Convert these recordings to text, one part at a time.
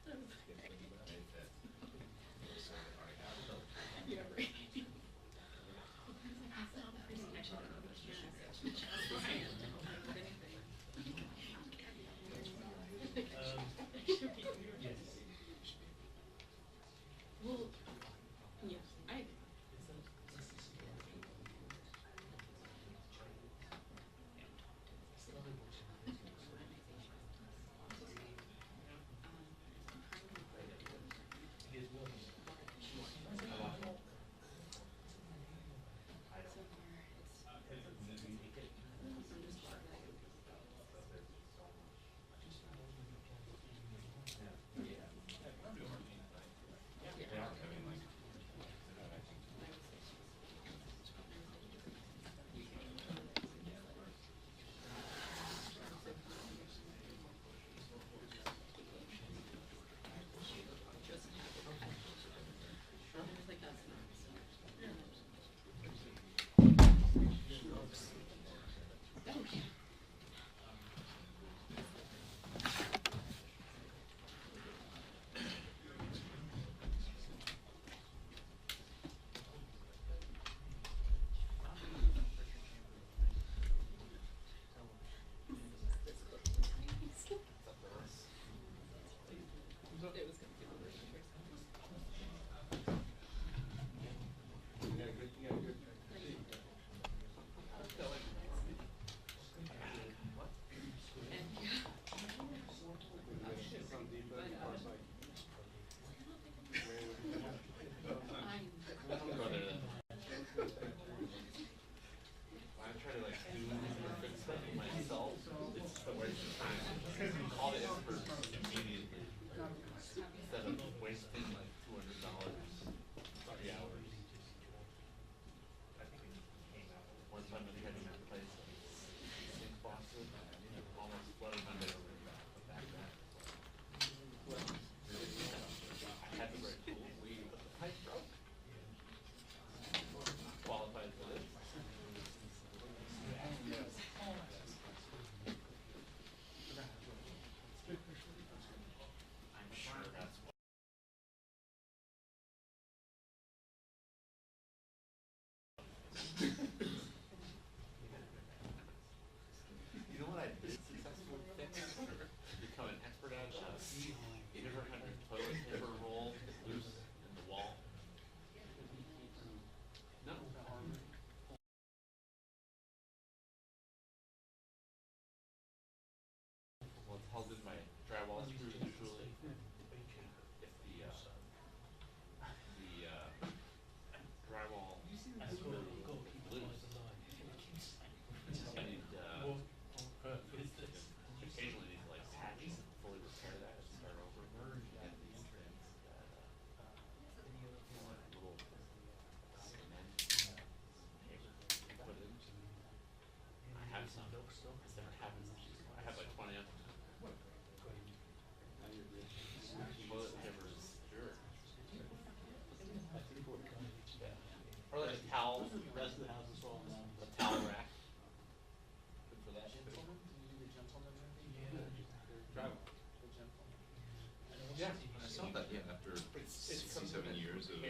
Yeah, right. Well, yeah, I it was gonna be the worst choice. I saw that, yeah, after 6, 7 years of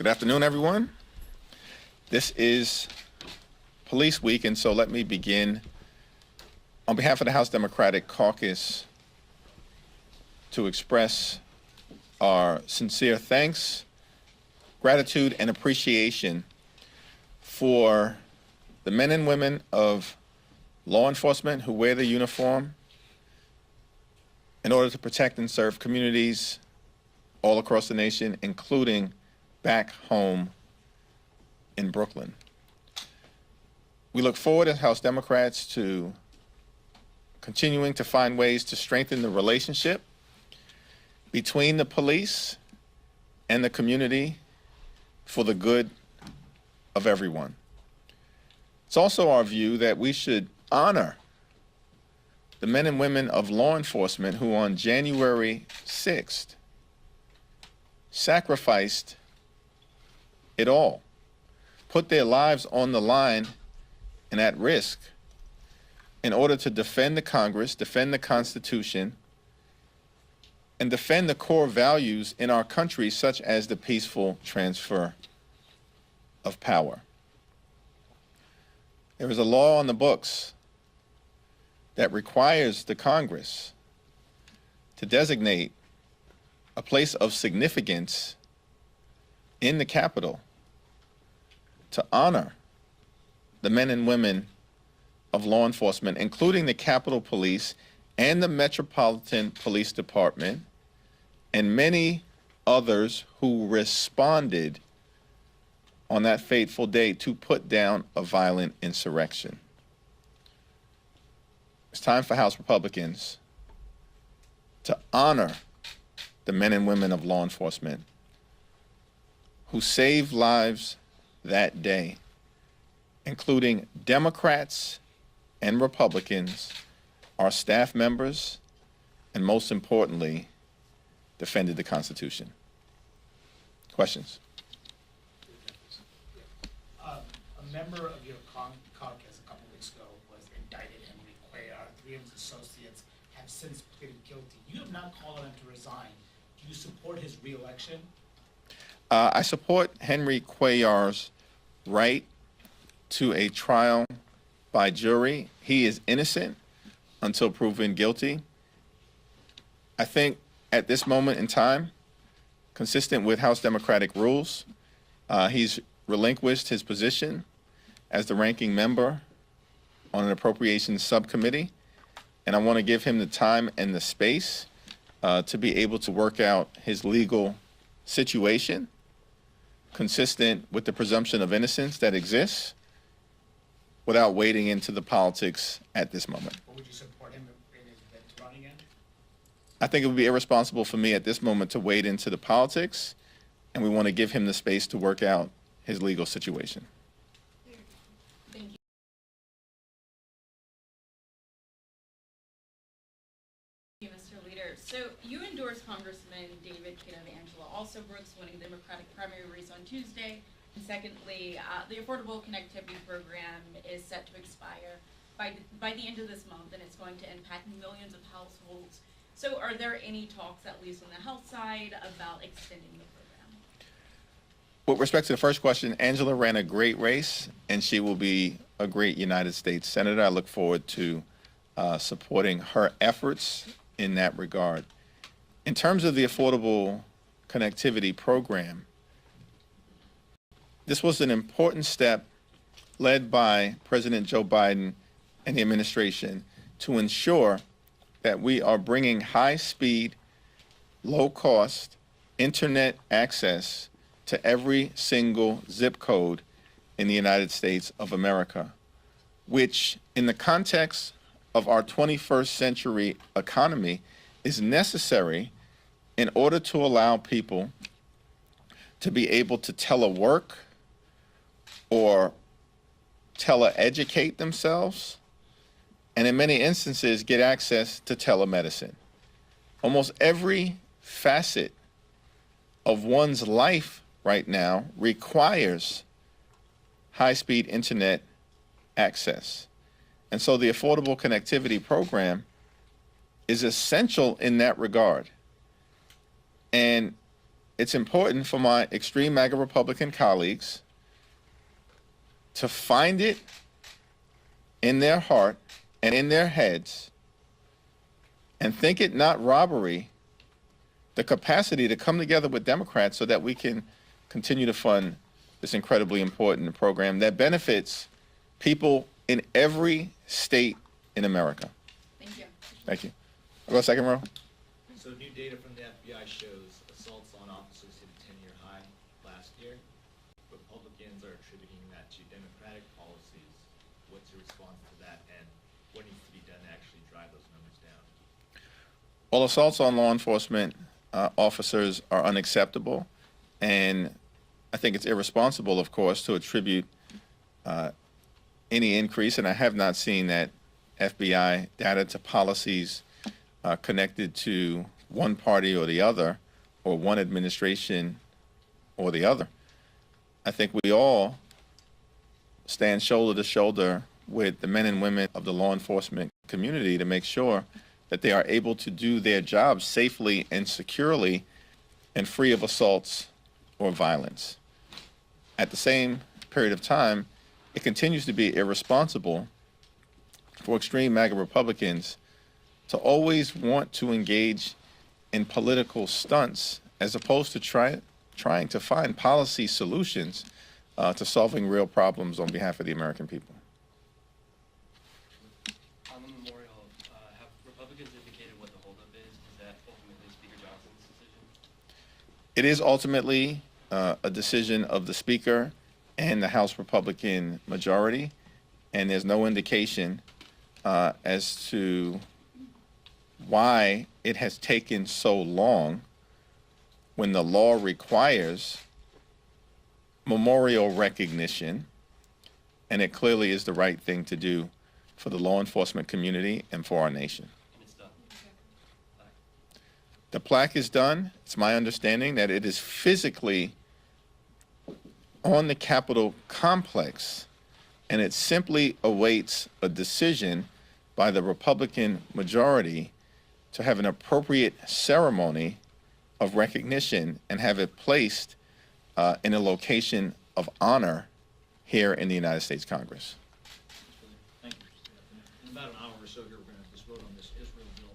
Good afternoon, everyone. This is Police Week, and so let me begin on behalf of the House Democratic Caucus to express our sincere thanks, gratitude, and appreciation for the men and women of law enforcement who wear the uniform in order to protect and serve communities all across the nation, including back home in Brooklyn. We look forward as House Democrats to continuing to find ways to strengthen the relationship between the police and the community for the good of everyone. It's also our view that we should honor the men and women of law enforcement who on January 6th sacrificed it all, put their lives on the line and at risk in order to defend the Congress, defend the Constitution, and defend the core values in our country, such as the peaceful transfer of power. There is a law on the books that requires the Congress to designate a place of significance in the Capitol to honor the men and women of law enforcement, including the Capitol Police and the Metropolitan Police Department, and many others who responded on that fateful day to put down a violent insurrection. It's time for House Republicans to honor the men and women of law enforcement who saved lives that day, including Democrats and Republicans, our staff members, and most importantly, defended the Constitution. Questions? A member of your caucus a couple weeks ago was indicted, Henry Cuellar. 3 of his associates have since pleaded guilty. You have not called on him to resign. Do you support his re-election? I support Henry Cuellar's right to a trial by jury. He is innocent until proven guilty. I think at this moment in time, consistent with House Democratic rules, he's relinquished his position as the ranking member on an appropriations subcommittee, and I want to give him the time and the space to be able to work out his legal situation consistent with the presumption of innocence that exists without wading into the politics at this moment. Or would you support him in his bid to run again? I think it would be irresponsible for me at this moment to wade into the politics, and we want to give him the space to work out his legal situation. Thank you. Thank you, Mr. Leader. So you endorsed Congressman David Kidd of Angela, also Brooks winning the Democratic primary race on Tuesday. And secondly, the Affordable Connectivity Program is set to expire by the end of this month, and it's going to impact millions of households. So are there any talks, at least on the health side, about extending the program? With respect to the first question, Angela ran a great race, and she will be a great United States Senator. I look forward to supporting her efforts in that regard. In terms of the Affordable Connectivity Program, this was an important step led by President Joe Biden and the administration to ensure that we are bringing high-speed, low-cost internet access to every single zip code in the United States of America, which in the context of our 21st century economy is necessary in order to allow people to be able to telework or teleeducate themselves, and in many instances get access to telemedicine. Almost every facet of one's life right now requires high-speed internet access. And so the Affordable Connectivity Program is essential in that regard. And it's important for my extreme MAGA Republican colleagues to find it in their heart and in their heads and think it not robbery, the capacity to come together with Democrats so that we can continue to fund this incredibly important program that benefits people in every state in America. Thank you. Thank you. I'll go second row. So new data from the FBI shows assaults on officers hit a 10-year high last year. Republicans are attributing that to Democratic policies. What's your response to that, and what needs to be done to actually drive those numbers down? Well, assaults on law enforcement officers are unacceptable, and I think it's irresponsible, of course, to attribute any increase, and I have not seen that FBI data to policies connected to one party or the other, or one administration or the other. I think we all stand shoulder to shoulder with the men and women of the law enforcement community to make sure that they are able to do their jobs safely and securely and free of assaults or violence. At the same period of time, it continues to be irresponsible for extreme MAGA Republicans to always want to engage in political stunts as opposed to trying to find policy solutions to solving real problems on behalf of the American people. On the memorial, have Republicans indicated what the holdup is? Is that ultimately Speaker Johnson's decision? It is ultimately a decision of the Speaker and the House Republican majority, and there's no indication as to why it has taken so long when the law requires memorial recognition, and it clearly is the right thing to do for the law enforcement community and for our nation. And it's done. The plaque is done. It's my understanding that it is physically on the Capitol complex, and it simply awaits a decision by the Republican majority to have an appropriate ceremony of recognition and have it placed in a location of honor here in the United States Congress. Thank you. In about an hour or so here, we're going to have this vote on this Israel bill.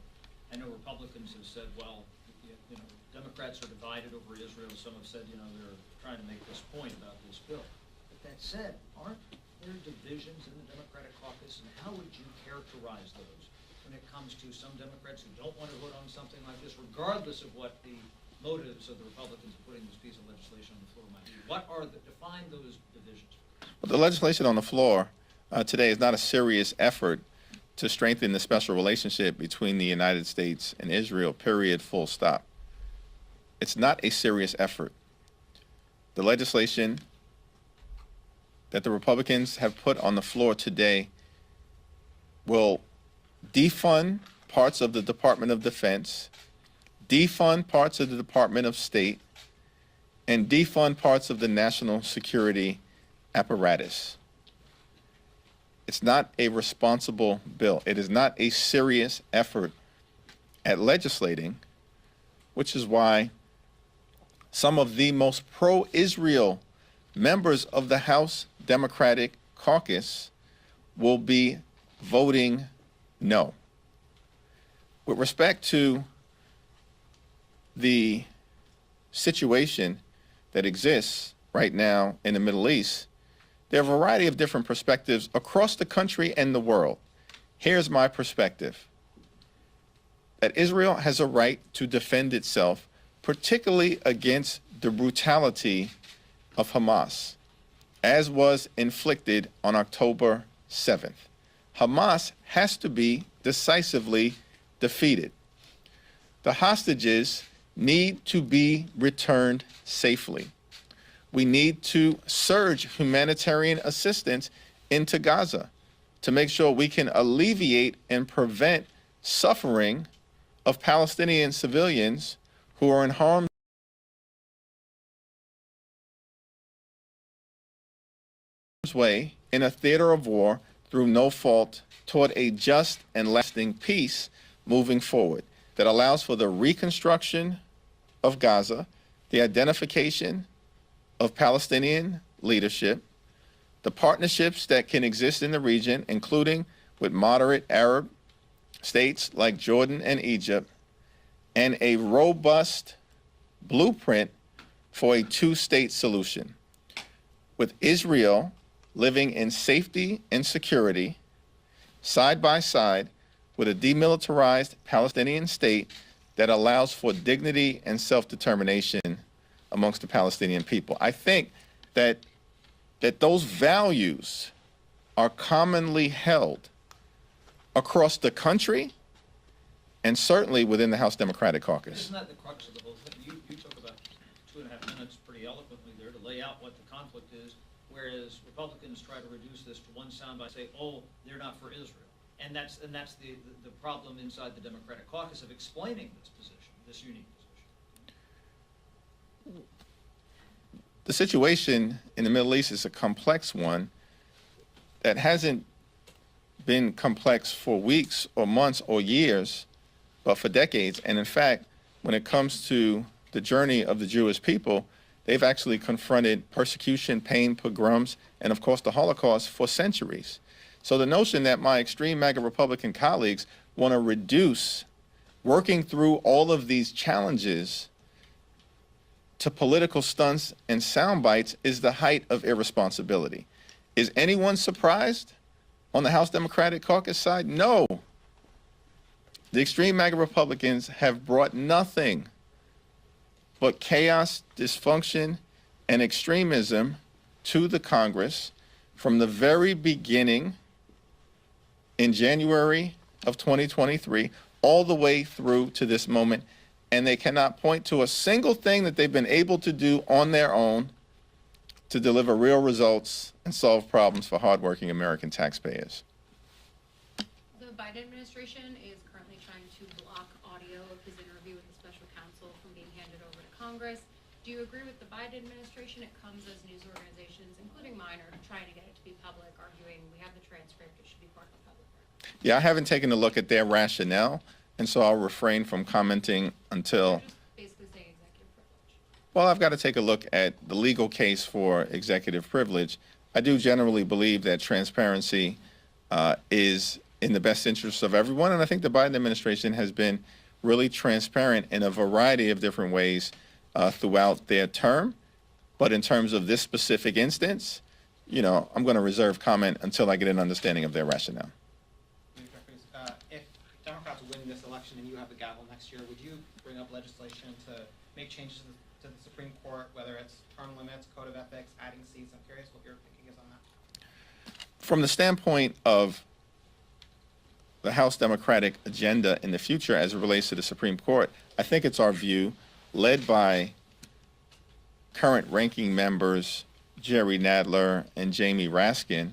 I know Republicans have said, well, you know, Democrats are divided over Israel. Some have said, you know, they're trying to make this point about this bill. But that said, aren't there divisions in the Democratic caucus, and how would you characterize those when it comes to some Democrats who don't want to vote on something like this, regardless of what the motives of the Republicans of putting this piece of legislation on the floor might be? What are the, define those divisions? Well, the legislation on the floor today is not a serious effort to strengthen the special relationship between the United States and Israel, period, full stop. It's not a serious effort. The legislation that the Republicans have put on the floor today will defund parts of the Department of Defense, defund parts of the Department of State, and defund parts of the national security apparatus. It's not a responsible bill. It is not a serious effort at legislating, which is why some of the most pro-Israel members of the House Democratic Caucus will be voting no. With respect to the situation that exists right now in the Middle East, there are a variety of different perspectives across the country and the world. Here's my perspective: that Israel has a right to defend itself, particularly against the brutality of Hamas, as was inflicted on October 7th. Hamas has to be decisively defeated. The hostages need to be returned safely. We need to surge humanitarian assistance into Gaza to make sure we can alleviate and prevent suffering of Palestinian civilians who are in harm's way in a theater of war through no fault, toward a just and lasting peace moving forward that allows for the reconstruction of Gaza, the identification of Palestinian leadership, the partnerships that can exist in the region, including with moderate Arab states like Jordan and Egypt, and a robust blueprint for a two-state solution, with Israel living in safety and security side by side with a demilitarized Palestinian state that allows for dignity and self-determination amongst the Palestinian people. I think that those values are commonly held across the country and certainly within the House Democratic Caucus. Isn't that the crux of the whole thing? You took about 2.5 minutes pretty eloquently there to lay out what the conflict is, whereas Republicans try to reduce this to one soundbite, say, oh, they're not for Israel. And that's the problem inside the Democratic Caucus of explaining this position, this unique position. The situation in the Middle East is a complex one that hasn't been complex for weeks or months or years, but for decades. And in fact, when it comes to the journey of the Jewish people, they've actually confronted persecution, pain, pogroms, and of course the Holocaust for centuries. So the notion that my extreme MAGA Republican colleagues want to reduce working through all of these challenges to political stunts and sound bites is the height of irresponsibility. Is anyone surprised on the House Democratic Caucus side? No. The extreme MAGA Republicans have brought nothing but chaos, dysfunction, and extremism to the Congress from the very beginning in January of 2023 all the way through to this moment, and they cannot point to a single thing that they've been able to do on their own to deliver real results and solve problems for hardworking American taxpayers. The Biden administration is currently trying to block audio of his interview with the special counsel from being handed over to Congress. Do you agree with the Biden administration? It comes as news organizations, including mine, are trying to get it to be public, arguing we have the transcript, it should be part of the public record. Yeah, I haven't taken a look at their rationale, and so I'll refrain from commenting until... They're just basically saying executive privilege. Well, I've got to take a look at the legal case for executive privilege. I do generally believe that transparency is in the best interest of everyone, and I think the Biden administration has been really transparent in a variety of different ways throughout their term. But in terms of this specific instance, you know, I'm going to reserve comment until I get an understanding of their rationale. If Democrats win this election and you have the gavel next year, would you bring up legislation to make changes to the Supreme Court, whether it's term limits, code of ethics, adding seats? I'm curious what your thinking is on that. From the standpoint of the House Democratic agenda in the future as it relates to the Supreme Court, I think it's our view, led by current ranking members Jerry Nadler and Jamie Raskin,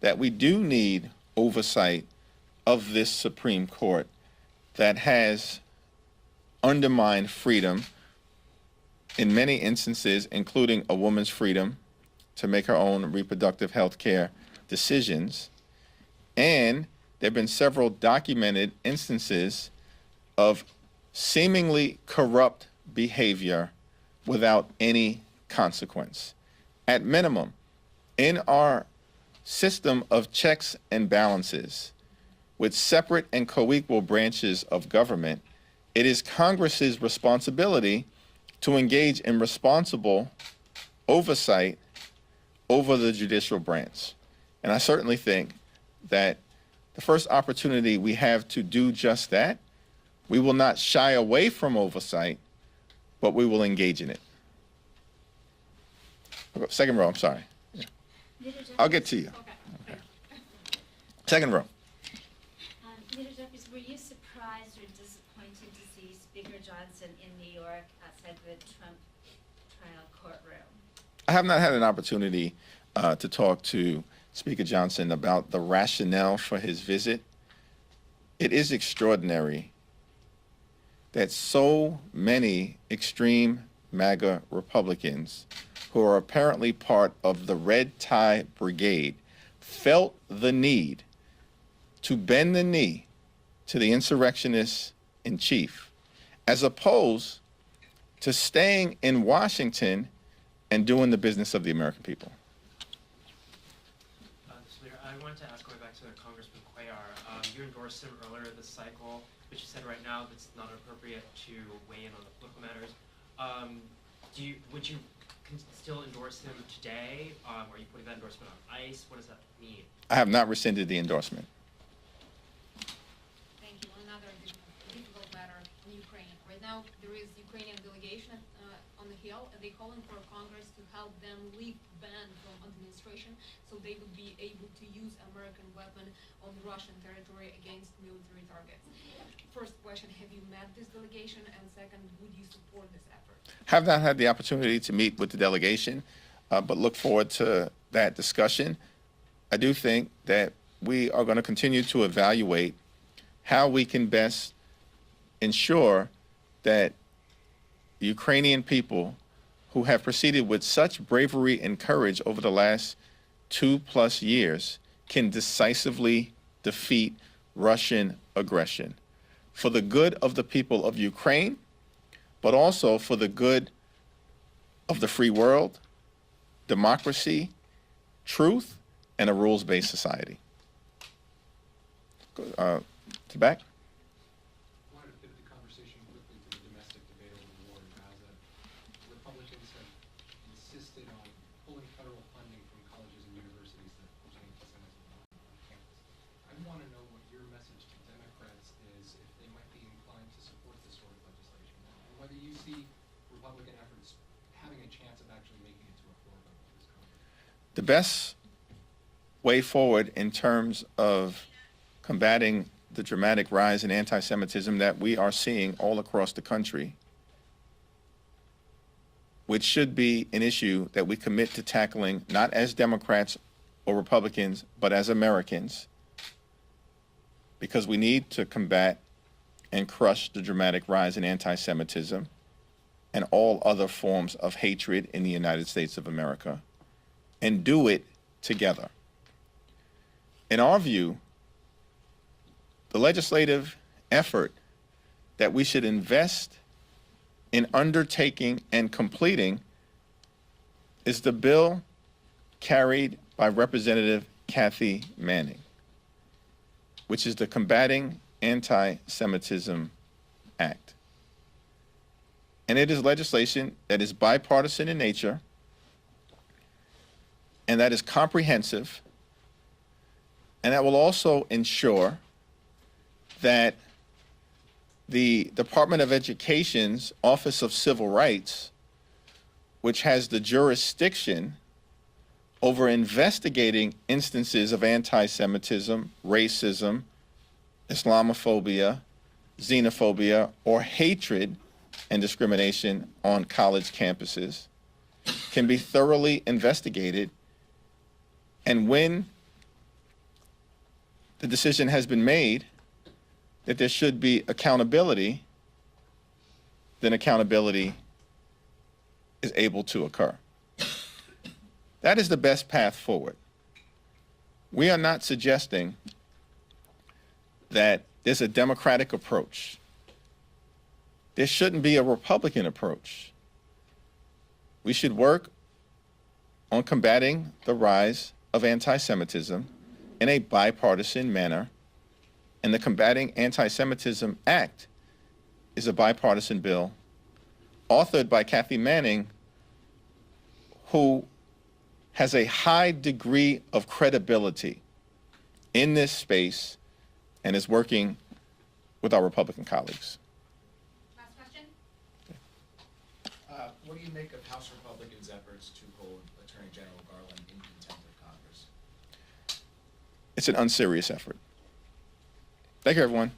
that we do need oversight of this Supreme Court that has undermined freedom in many instances, including a woman's freedom to make her own reproductive health care decisions. And there have been several documented instances of seemingly corrupt behavior without any consequence. At minimum, in our system of checks and balances, with separate and co-equal branches of government, it is Congress's responsibility to engage in responsible oversight over the judicial branch. And I certainly think that the first opportunity we have to do just that, we will not shy away from oversight, but we will engage in it. Second row, I'm sorry. I'll get to you. Okay. Second row. Leader Jeffries, were you surprised or disappointed to see Speaker Johnson in New York outside the Trump trial courtroom? I have not had an opportunity to talk to Speaker Johnson about the rationale for his visit. It is extraordinary that so many extreme MAGA Republicans who are apparently part of the Red Tie Brigade felt the need to bend the knee to the insurrectionists in chief, as opposed to staying in Washington and doing the business of the American people. Mr. Leader, I wanted to ask, going back to Congressman Cuellar, you endorsed him earlier this cycle, but you said right now it's not appropriate to weigh in on the political matters. Would you still endorse him today? Are you putting that endorsement on ice? What does that mean? I have not rescinded the endorsement. Thank you. Another difficult matter in Ukraine. Right now, there is Ukrainian delegation on the Hill, and they're calling for Congress to help them lift ban from administration so they would be able to use American weapon on Russian territory against military targets. First question, have you met this delegation? And second, would you support this effort? Have not had the opportunity to meet with the delegation, but look forward to that discussion. I do think that we are going to continue to evaluate how we can best ensure that the Ukrainian people who have proceeded with such bravery and courage over the last 2+ years can decisively defeat Russian aggression for the good of the people of Ukraine, but also for the good of the free world, democracy, truth, and a rules-based society. To back. I wanted to pivot the conversation quickly to the domestic debate over the war in Gaza. Republicans have insisted on pulling federal funding from colleges and universities that push anti-Semitism on campus. I want to know what your message to Democrats is, if they might be inclined to support this sort of legislation, and whether you see Republican efforts having a chance of actually making it to a floor vote in this Congress. The best way forward in terms of combating the dramatic rise in anti-Semitism that we are seeing all across the country, which should be an issue that we commit to tackling not as Democrats or Republicans, but as Americans, because we need to combat and crush the dramatic rise in anti-Semitism and all other forms of hatred in the United States of America, and do it together. In our view, the legislative effort that we should invest in undertaking and completing is the bill carried by Representative Kathy Manning, which is the Combating Anti-Semitism Act. And it is legislation that is bipartisan in nature and that is comprehensive, and that will also ensure that the Department of Education's Office of Civil Rights, which has the jurisdiction over investigating instances of anti-Semitism, racism, Islamophobia, xenophobia, or hatred and discrimination on college campuses, can be thoroughly investigated. And when the decision has been made that there should be accountability, then accountability is able to occur. That is the best path forward. We are not suggesting that there's a Democratic approach. There shouldn't be a Republican approach. We should work on combating the rise of anti-Semitism in a bipartisan manner, and the Combating Anti-Semitism Act is a bipartisan bill authored by Kathy Manning, who has a high degree of credibility in this space and is working with our Republican colleagues. Last question? What do you make of House Republicans' efforts to hold Attorney General Garland in contempt of Congress? It's an unserious effort. Thank you, everyone.